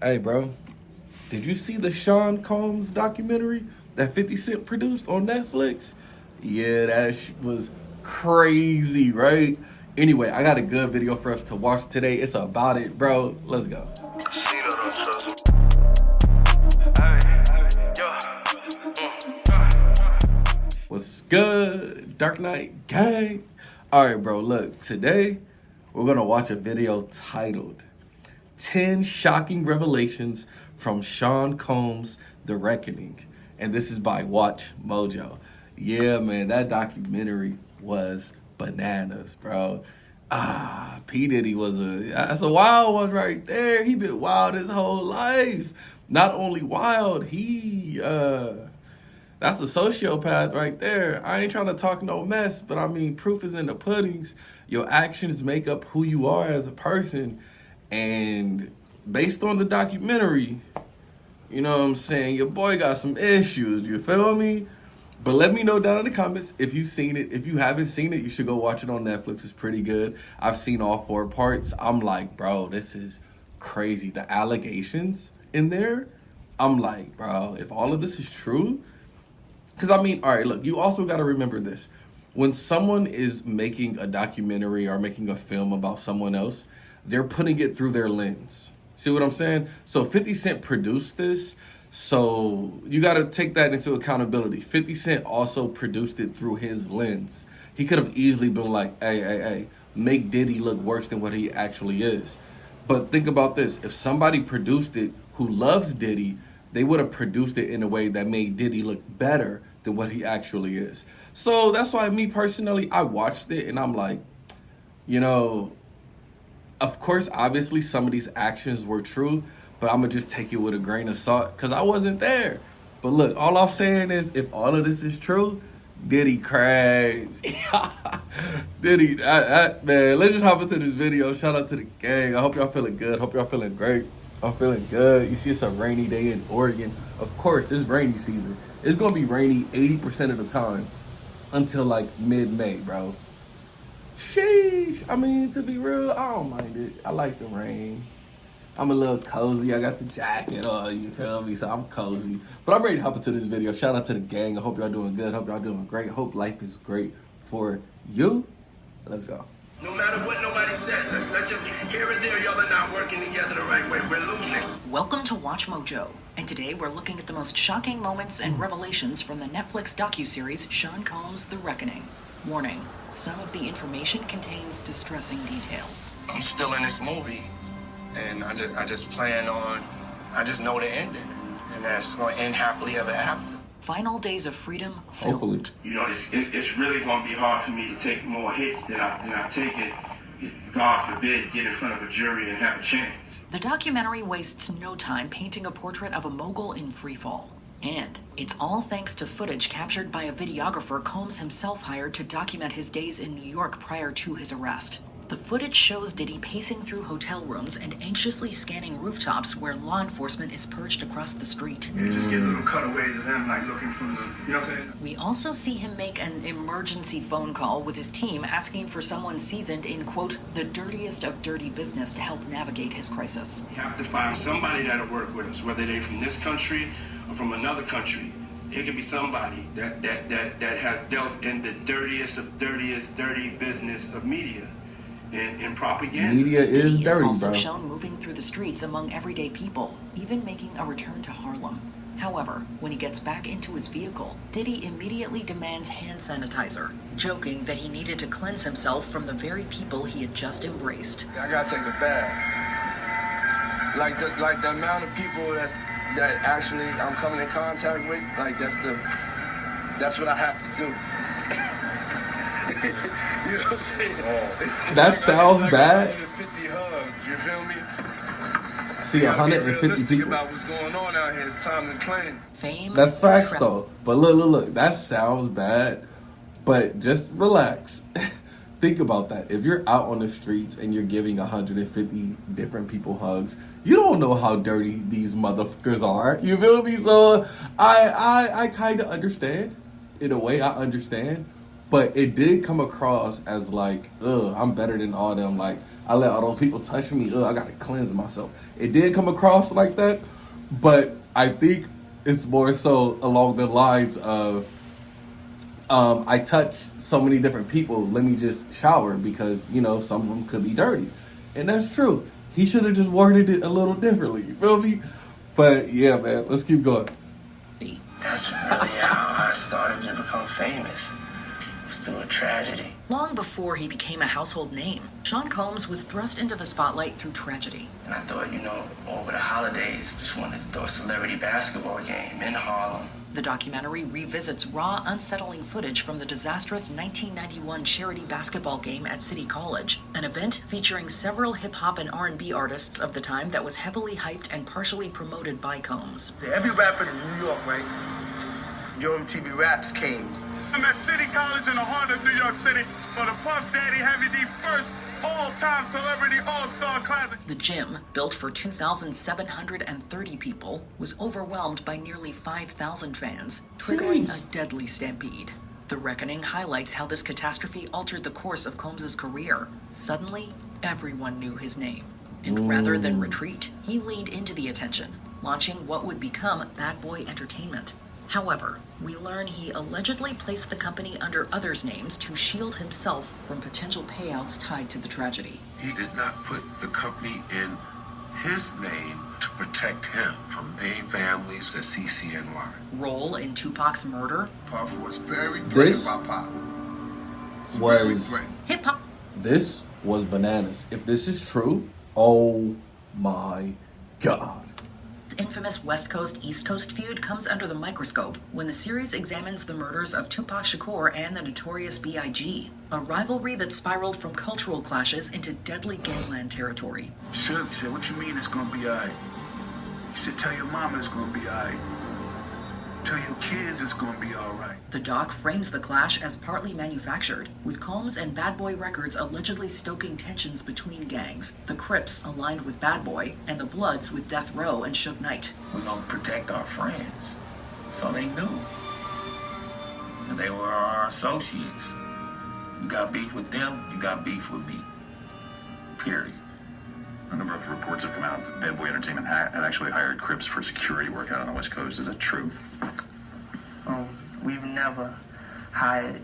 Hey, bro, did you see the Sean Combs documentary that 50 Cent produced on Netflix? Yeah, was crazy, right? Anyway, I got a good video for us to watch today. It's about it, bro. Let's go. What's good, Dark Knight gang? All right, bro, look, today we're going to watch a video titled 10 Shocking Revelations from Sean Combs' The Reckoning. And this is by Watch Mojo. Yeah, man, that documentary was bananas, bro. P. Diddy that's a wild one right there. He been wild his whole life. Not only wild, that's a sociopath right there. I ain't trying to talk no mess, but I mean, proof is in the puddings. Your actions make up who you are as a person. And based on the documentary, you know what I'm saying, your boy got some issues, you feel me? But let me know down in the comments if you've seen it. If you haven't seen it, you should go watch it on Netflix. It's pretty good. I've seen all 4 parts. I'm like, bro, this is crazy. The allegations in there, I'm like, bro, if all of this is true, because I mean, all right, look, you also got to remember this. When someone is making a documentary or making a film about someone else, they're putting it through their lens. See what I'm saying? So 50 Cent produced this, so you got to take that into accountability. 50 Cent also produced it through his lens. He could have easily been like, hey, make Diddy look worse than what he actually is. But think about this. If somebody produced it who loves Diddy, they would have produced it in a way that made Diddy look better than what he actually is. So that's why me personally, I watched it and I'm like, you know, of course, obviously, some of these actions were true, but I'm going to just take it with a grain of salt because I wasn't there. But look, all I'm saying is if all of this is true, Diddy crazy. Diddy, man, let's just hop into this video. Shout out to the gang. I hope y'all feeling good. Hope y'all feeling great. I'm feeling good. You see, it's a rainy day in Oregon. Of course, it's rainy season. It's going to be rainy 80% of the time until like mid-May, bro. Sheesh. I mean, to be real, I don't mind it. I like the rain. I'm a little cozy. I got the jacket on, you feel me? So I'm cozy. But I'm ready to hop into this video. Shout out to the gang. I hope y'all doing good. Hope y'all doing great. Hope life is great for you. Let's go. No matter what nobody said, let's just here and there, y'all are not working together the right way. We're losing. Welcome to Watch Mojo. And today we're looking at the most shocking moments and revelations from the Netflix docuseries Sean Combs' The Reckoning. Warning, some of the information contains distressing details. I'm still in this movie, and I just know the ending, and that's going to end happily ever after. Final days of freedom Hopefully. filmed. You know, it's really going to be hard for me to take more hits than I take it. God forbid, get in front of a jury and have a chance. The documentary wastes no time painting a portrait of a mogul in freefall. And it's all thanks to footage captured by a videographer Combs himself hired to document his days in New York prior to his arrest. The footage shows Diddy pacing through hotel rooms and anxiously scanning rooftops where law enforcement is perched across the street. You just get little cutaways of them, like looking from the, you know what I'm saying? We also see him make an emergency phone call with his team asking for someone seasoned in, quote, the dirtiest of dirty business to help navigate his crisis. We have to find somebody that'll work with us, whether they're from this country or from another country. It could be somebody that has dealt in the dirtiest of dirty business of media and propaganda. Media is Diddy dirty, is also bro. shown moving through the streets among everyday people, even making a return to Harlem. However, when he gets back into his vehicle, Diddy immediately demands hand sanitizer, joking that he needed to cleanse himself from the very people he had just embraced. I gotta take a bath. Like the amount of people that actually I'm coming in contact with, like that's what I have to do. You know what I'm saying? That sounds like bad. 150 hugs, you feel me? See, 150 people. About what's going on out here. It's time to cleanse. Fame. That's facts, travel. though. But look. That sounds bad. But just relax. Think about that. If you're out on the streets and you're giving 150 different people hugs, you don't know how dirty these motherfuckers are. You feel me? So I kind of understand. In a way, I understand. But it did come across as like, I'm better than all them. Like, I let all those people touch me. I gotta cleanse myself. It did come across like that, but I think it's more so along the lines of, I touch so many different people. Let me just shower because, you know, some of them could be dirty. And that's true. He should have just worded it a little differently. You feel me? But yeah, man, let's keep going. That's really how I started to become famous. It was through a tragedy. Long before he became a household name, Sean Combs was thrust into the spotlight through tragedy. And I thought, you know, over the holidays, I just wanted to throw a celebrity basketball game in Harlem. The documentary revisits raw, unsettling footage from the disastrous 1991 charity basketball game at City College, an event featuring several hip-hop and R&B artists of the time that was heavily hyped and partially promoted by Combs. Every rapper in New York, right? Your MTV Raps came. I'm at City College in the heart of New York City for the Puff Daddy Heavy D first all-time celebrity all-star classic. The gym, built for 2,730 people, was overwhelmed by nearly 5,000 fans, triggering a deadly stampede. The reckoning highlights how this catastrophe altered the course of Combs' career. Suddenly, everyone knew his name. And rather than retreat, he leaned into the attention, launching what would become Bad Boy Entertainment. However, we learn he allegedly placed the company under others' names to shield himself from potential payouts tied to the tragedy. He did not put the company in his name to protect him from paying families to CCNY. Role in Tupac's murder? Puff was very threatened This by Pop. was Hip-hop. this was bananas. If this is true, oh my God. Infamous West Coast-East Coast feud comes under the microscope when the series examines the murders of Tupac Shakur and the Notorious B.I.G., a rivalry that spiraled from cultural clashes into deadly gangland territory. Suge said, "What you mean it's gonna be alright?" He said, "Tell your mama it's gonna be alright. Tell your kids it's gonna be alright." The doc frames the clash as partly manufactured, with Combs and Bad Boy Records allegedly stoking tensions between gangs, the Crips aligned with Bad Boy, and the Bloods with Death Row and Suge Knight. We gonna protect our friends. So they knew. And they were our associates. You got beef with them, you got beef with me. Period. A number of reports have come out that Bad Boy Entertainment had actually hired Crips for security work out on the West Coast. Is that true? We've never hired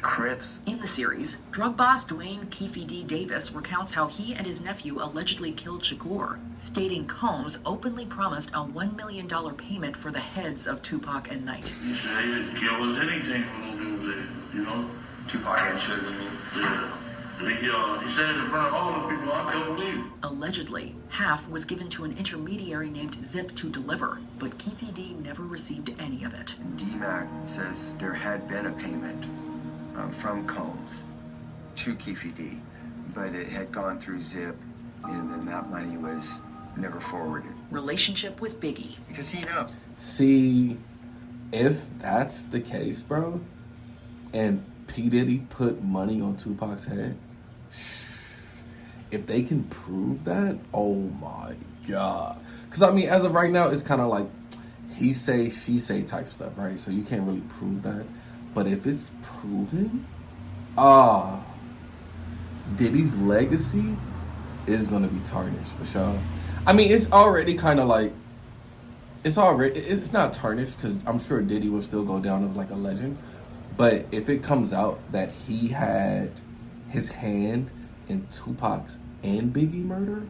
Crips. In the series, drug boss Dwayne "Keefy D. Davis recounts how he and his nephew allegedly killed Shakur, stating Combs openly promised a $1 million payment for the heads of Tupac and Knight. He said he'd give us anything for them dudes there, you know? Tupac and Suge. Yeah. He said it in front of all the people. I couldn't believe it. Allegedly, half was given to an intermediary named Zip to deliver, but Keefy D never received any of it. D-Mac says there had been a payment from Combs to Keefy D, but it had gone through Zip, and then that money was never forwarded. Relationship with Biggie. Because he knows. See, if that's the case, bro, and P. Diddy put money on Tupac's head, if they can prove that, oh my God. Because, I mean, as of right now, it's kind of like he say, she say type stuff, right? So you can't really prove that. But if it's proven, Diddy's legacy is going to be tarnished for sure. I mean, it's already kind of like, it's not tarnished because I'm sure Diddy will still go down as like a legend. But if it comes out that he had his hand in Tupac's and Biggie murder,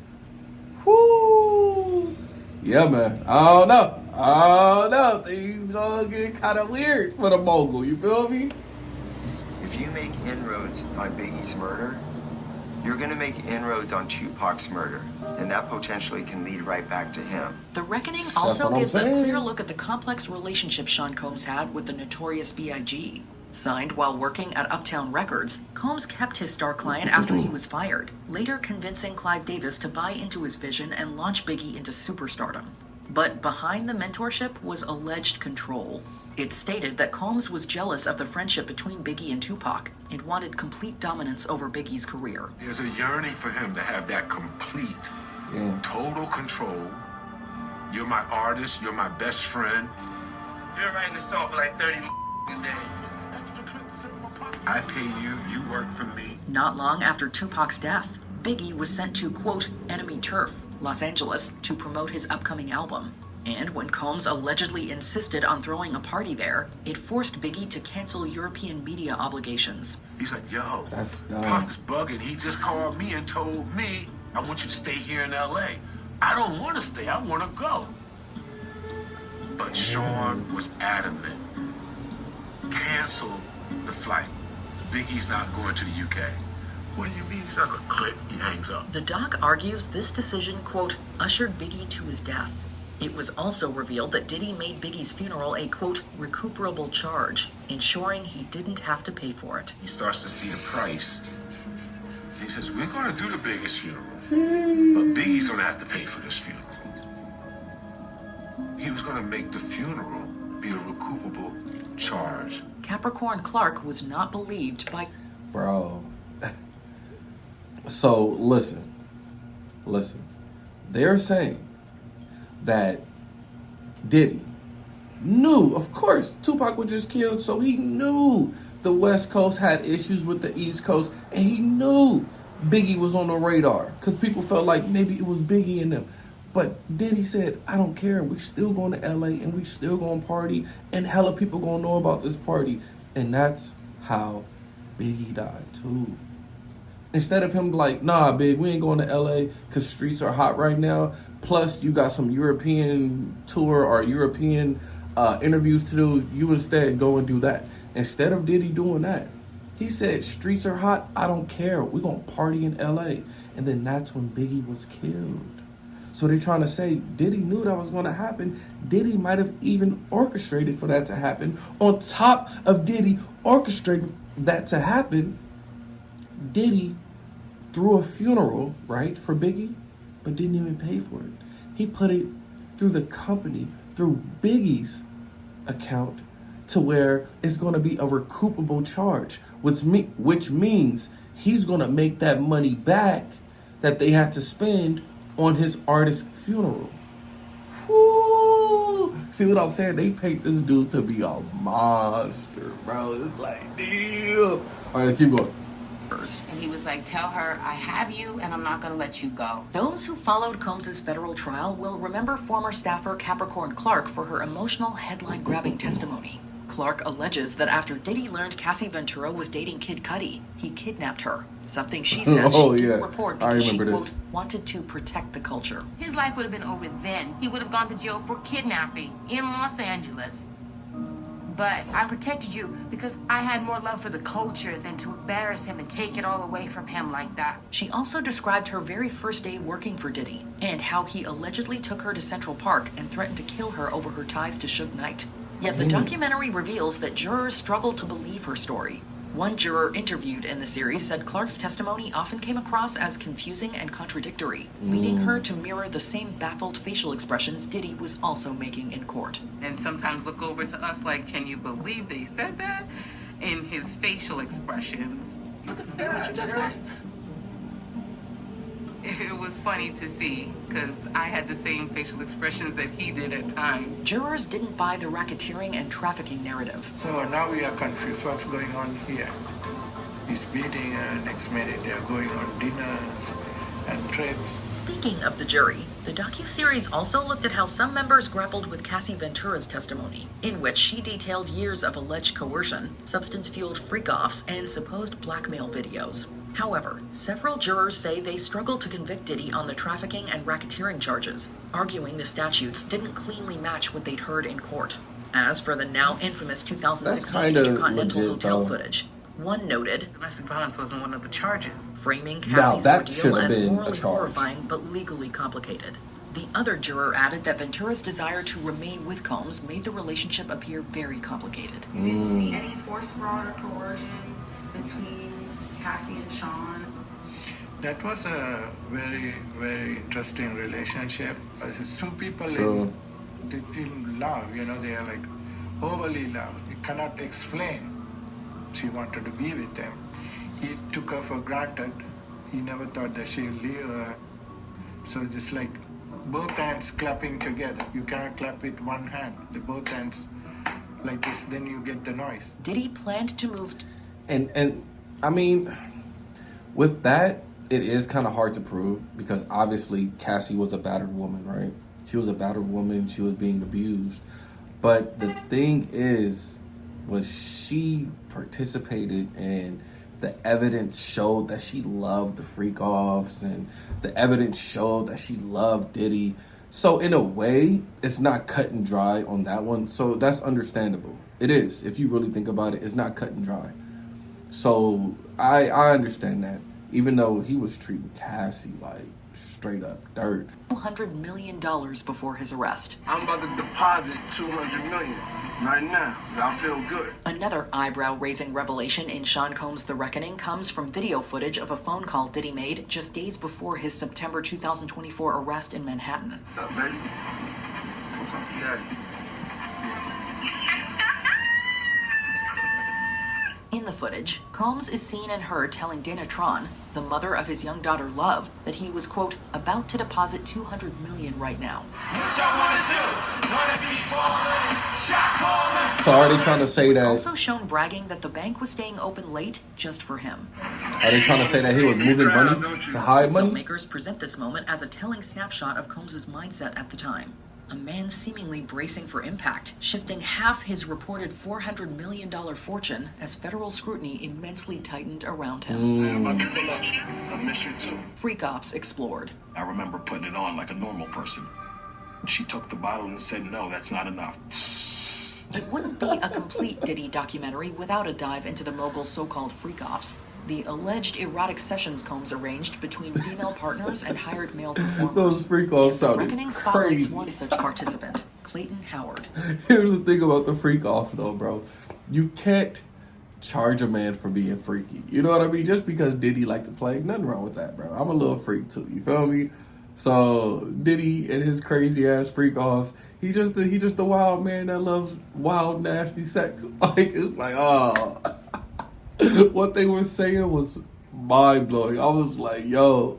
whoo, yeah, man. I don't know. Things gonna get kind of weird for the mogul. You feel me? If you make inroads on Biggie's murder, you're going to make inroads on Tupac's murder, and that potentially can lead right back to him. The Reckoning That's also what I'm gives a saying. clear look at the complex relationship Sean Combs had with the Notorious B.I.G. Signed while working at Uptown Records, Combs kept his star client after he was fired, later convincing Clive Davis to buy into his vision and launch Biggie into superstardom. But behind the mentorship was alleged control. It's stated that Combs was jealous of the friendship between Biggie and Tupac and wanted complete dominance over Biggie's career. There's a yearning for him to have that complete, total control. You're my artist. You're my best friend. You're writing this song for like 30 days. Extra clips in my pocket. I pay you, you work for me. Not long after Tupac's death, Biggie was sent to, quote, enemy turf, Los Angeles, to promote his upcoming album. And when Combs allegedly insisted on throwing a party there, it forced Biggie to cancel European media obligations. He's like, yo, That's dumb. Pac's bugging. He just called me and told me, I want you to stay here in LA. I don't want to stay, I want to go. But Sean was adamant. Cancel the flight. Biggie's not going to the UK. What do you mean he's not going to click? He hangs up. The doc argues this decision, quote, ushered Biggie to his death. It was also revealed that Diddy made Biggie's funeral a, quote, recuperable charge, ensuring he didn't have to pay for it. He starts to see the price. He says, we're going to do the biggest funeral, but Biggie's going to have to pay for this funeral. He was going to make the funeral be a recoupable charge. Capricorn Clark was not believed by... Bro. So, listen. They're saying that Diddy knew, of course, Tupac was just killed, so he knew the West Coast had issues with the East Coast, and he knew Biggie was on the radar, because people felt like maybe it was Biggie in them. But Diddy said, I don't care, we still going to LA, and we still going to party, and hella people going to know about this party. And that's how Biggie died, too. Instead of him like, nah, big, we ain't going to LA because streets are hot right now. Plus, you got some European tour or European interviews to do. You instead go and do that. Instead of Diddy doing that, he said, streets are hot. I don't care. We're going to party in LA. And then that's when Biggie was killed. So they're trying to say Diddy knew that was going to happen. Diddy might have even orchestrated for that to happen. On top of Diddy orchestrating that to happen, Diddy threw a funeral, right, for Biggie, but didn't even pay for it. He put it through the company, through Biggie's account, to where it's going to be a recoupable charge, which means he's going to make that money back that they had to spend on his artist's funeral. Woo! See what I'm saying? They paint this dude to be a monster, bro. It's like, damn. All right, let's keep going. And he was like, tell her I have you and I'm not going to let you go. Those who followed Combs' federal trial will remember former staffer Capricorn Clark for her emotional headline-grabbing testimony. Clark alleges that after Diddy learned Cassie Ventura was dating Kid Cudi, he kidnapped her. Something she says she didn't report because she, quote, wanted to protect the culture. His life would have been over then. He would have gone to jail for kidnapping in Los Angeles. But I protected you because I had more love for the culture than to embarrass him and take it all away from him like that. She also described her very first day working for Diddy and how he allegedly took her to Central Park and threatened to kill her over her ties to Suge Knight. Yet the documentary reveals that jurors struggled to believe her story. One juror interviewed in the series said Clark's testimony often came across as confusing and contradictory, leading her to mirror the same baffled facial expressions Diddy was also making in court. And sometimes look over to us like, can you believe they said that? In his facial expressions. What the hell did you just say? It was funny to see, because I had the same facial expressions that he did at times. Jurors didn't buy the racketeering and trafficking narrative. So now we are confused. What's going on here? He's beating her, next minute they are going on dinners and trips. Speaking of the jury, the docuseries also looked at how some members grappled with Cassie Ventura's testimony, in which she detailed years of alleged coercion, substance-fueled freak-offs, and supposed blackmail videos. However, several jurors say they struggled to convict Diddy on the trafficking and racketeering charges, arguing the statutes didn't cleanly match what they'd heard in court. As for the now infamous 2016 Intercontinental Hotel footage, one noted, domestic violence wasn't one of the charges, framing Cassie's ordeal as morally horrifying but legally complicated. The other juror added that Ventura's desire to remain with Combs made the relationship appear very complicated. You didn't see any force, fraud, or coercion between Cassie and Sean? That was a very, very interesting relationship. It's two people in love, you know, they are like overly love. You cannot explain. She wanted to be with him. He took her for granted. He never thought that she'll leave her. So it's like both hands clapping together. You cannot clap with one hand. The both hands like this, then you get the noise. Diddy planned to move And I mean, with that, it is kind of hard to prove because obviously Cassie was a battered woman, right? She was a battered woman. She was being abused. But the thing is, was she participated and the evidence showed that she loved the freak offs and the evidence showed that she loved Diddy. So in a way, it's not cut and dry on that one. So that's understandable. It is. If you really think about it, it's not cut and dry. So I understand that. Even though he was treating Cassie like straight up dirt. $200 million before his arrest. I'm about to deposit $200 million right now. I feel good. Another eyebrow-raising revelation in Sean Combs' The Reckoning comes from video footage of a phone call Diddy made just days before his September 2024 arrest in Manhattan. What's up, baby? What's up, Daddy? In the footage, Combs is seen and heard telling Dana Tron, the mother of his young daughter Love, that he was, quote, about to deposit $200 million right now. So are they trying to say He was that? also shown bragging that the bank was staying open late just for him. Are they trying to say that he was moving money to hide money? Filmmakers present this moment as a telling snapshot of Combs' mindset at the time. A man seemingly bracing for impact, shifting half his reported $400 million fortune as federal scrutiny immensely tightened around him. I miss you too. Freak-offs explored. I remember putting it on like a normal person. She took the bottle and said, no, that's not enough. It wouldn't be a complete Diddy documentary without a dive into the mogul's so-called freak-offs, the alleged erotic sessions Combs arranged between female partners and hired male performers. Those freak-offs sounded Reckoning spotlights crazy. one such participant, Clayton Howard. Here's the thing about the freak-off, though, bro. You can't charge a man for being freaky. You know what I mean? Just because Diddy liked to play, nothing wrong with that, bro. I'm a little freak, too. You feel me? So Diddy and his crazy-ass freak-offs, he just the wild man that loves wild, nasty sex. Like, it's like, oh... What they were saying was mind-blowing. I was like, yo.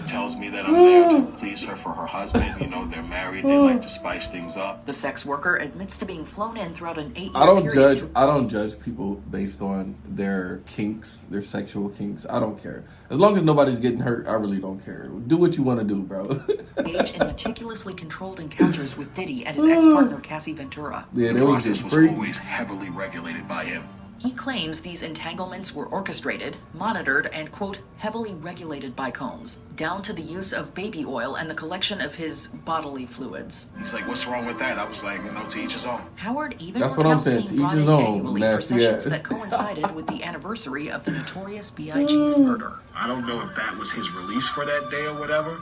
Tells me that I'm there to please her for her husband. You know, they're married. They like to spice things up. The sex worker admits to being flown in throughout an 8-year I don't period. judge. I don't judge people based on their kinks, their sexual kinks. I don't care. As long as nobody's getting hurt, I really don't care. Do what you want to do, bro. Engage in meticulously controlled encounters with Diddy and his ex-partner Cassie Ventura. Yeah, The they was process getting was freaky. always heavily regulated by him. He claims these entanglements were orchestrated, monitored, and, quote, heavily regulated by Combs, down to the use of baby oil and the collection of his bodily fluids. He's like, what's wrong with that? I was like, you know, to each his own. Howard even That's what I'm recounts saying, being to each brought his in own, annually for nasty sessions ass. that coincided with the anniversary of the notorious B.I.G.'s murder. I don't know if that was his release for that day or whatever.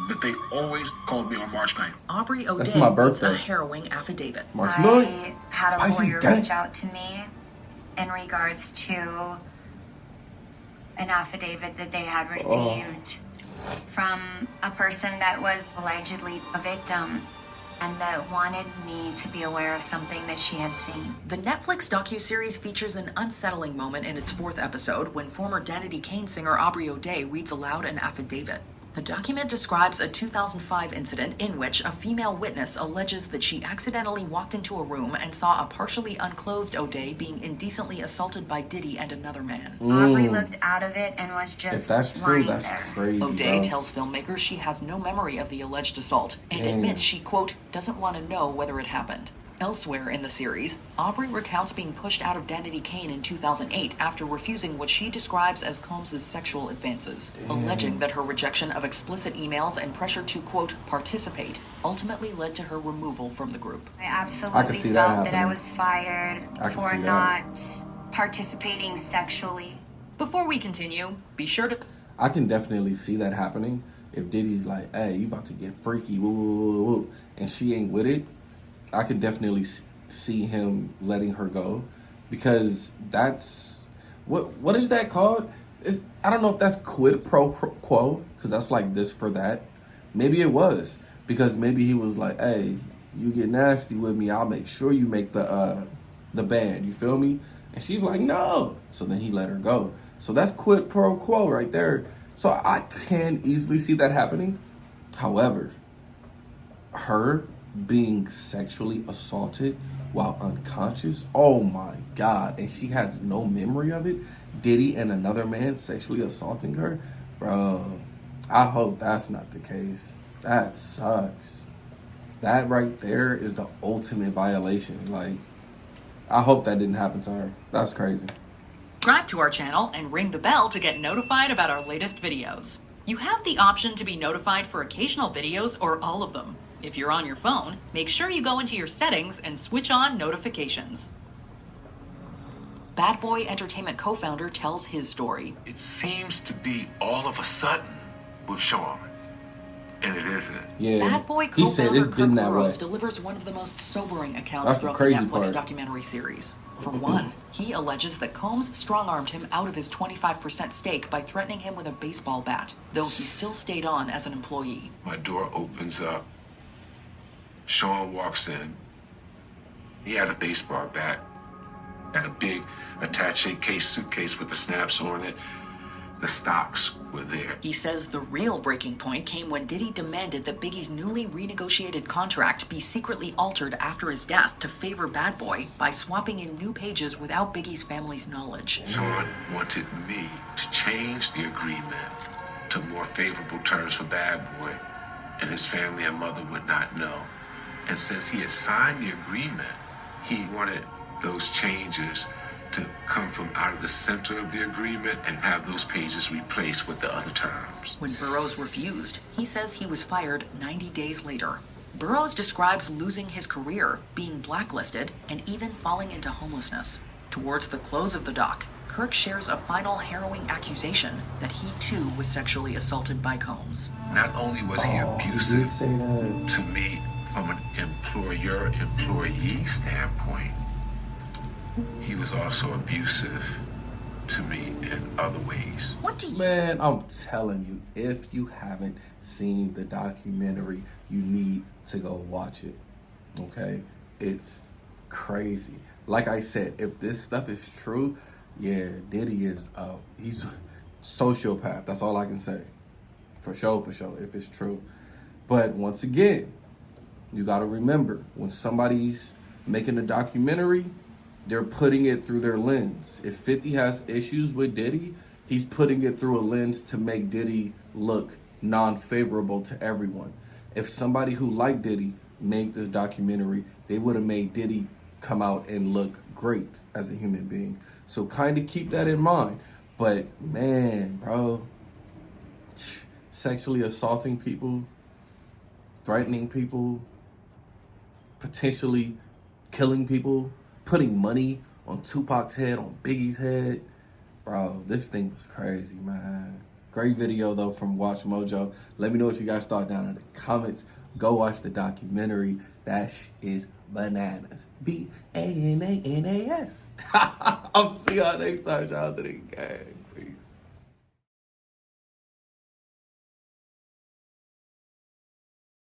But they always called me on March 9th. Aubrey That's O'Day my writes a birthday. harrowing affidavit. March I 9th. had a Pisces lawyer gang. reach out to me in regards to an affidavit that they had received from a person that was allegedly a victim and that wanted me to be aware of something that she had seen. The Netflix docuseries features an unsettling moment in its 4th episode when former Danity Kane singer Aubrey O'Day reads aloud an affidavit. The document describes a 2005 incident in which a female witness alleges that she accidentally walked into a room and saw a partially unclothed O'Day being indecently assaulted by Diddy and another man. Aubrey looked out of it and was just If that's true, lying that's there. crazy, O'Day bro. tells filmmakers she has no memory of the alleged assault and admits she, quote, doesn't want to know whether it happened. Elsewhere in the series, Aubrey recounts being pushed out of Danity Kane in 2008 after refusing what she describes as Combs' sexual advances, alleging that her rejection of explicit emails and pressure to, quote, participate ultimately led to her removal from the group. I absolutely see that felt that I happening. was fired I can for see that. not participating sexually. Before we continue, be sure to... I can definitely see that happening. If Diddy's like, hey, you about to get freaky, woo, woo, woo, woo, and she ain't with it, I can definitely see him letting her go, because that's what is that called? I don't know if that's quid pro quo, because that's like this for that. Maybe it was, because maybe he was like, hey, you get nasty with me, I'll make sure you make the band. You feel me? And she's like, no. So then he let her go. So that's quid pro quo right there. So I can easily see that happening. However, her being sexually assaulted while unconscious. Oh my God. And she has no memory of it. Diddy and another man sexually assaulting her. Bro, I hope that's not the case. That sucks. That right there is the ultimate violation. Like, I hope that didn't happen to her. That's crazy. Subscribe to our channel and ring the bell to get notified about our latest videos. You have the option to be notified for occasional videos or all of them. If you're on your phone, make sure you go into your settings and switch on notifications. Bad Boy Entertainment co-founder tells his story. It seems to be all of a sudden with Sean. And it isn't. Yeah, Bad Boy he said co-founder it's been Kirk that way. Burrows delivers one of the most sobering accounts That's the throughout the crazy Netflix part. documentary series. For one, he alleges that Combs strong-armed him out of his 25% stake by threatening him with a baseball bat, though he still stayed on as an employee. My door opens up. Sean walks in. He had a baseball bat and a big attaché case suitcase with the snaps on it. The stocks were there. He says the real breaking point came when Diddy demanded that Biggie's newly renegotiated contract be secretly altered after his death to favor Bad Boy by swapping in new pages without Biggie's family's knowledge. Sean wanted me to change the agreement to more favorable terms for Bad Boy, and his family and mother would not know. And since he had signed the agreement, he wanted those changes to come from out of the center of the agreement and have those pages replaced with the other terms. When Burrows refused, he says he was fired 90 days later. Burrows describes losing his career, being blacklisted, and even falling into homelessness. Towards the close of the doc, Kirk shares a final harrowing accusation that he too was sexually assaulted by Combs. Not only was he abusive say that. to me from an employer-employee standpoint, he was also abusive to me in other ways. What do you... Man, I'm telling you, if you haven't seen the documentary, you need to go watch it. Okay? It's crazy. Like I said, if this stuff is true, yeah, Diddy is he's a sociopath. That's all I can say. For sure, if it's true. But once again, you got to remember, when somebody's making a documentary, they're putting it through their lens. If 50 has issues with Diddy, he's putting it through a lens to make Diddy look non-favorable to everyone. If somebody who liked Diddy made this documentary, they would have made Diddy come out and look great as a human being. So kind of keep that in mind. But man, bro, sexually assaulting people, threatening people, potentially killing people, putting money on Tupac's head, on Biggie's head. Bro, this thing was crazy, man. Great video, though, from Watch Mojo. Let me know what you guys thought down in the comments. Go watch the documentary. That is bananas. B-A-N-A-N-A-S. I'll see y'all next time, y'all. To the gang.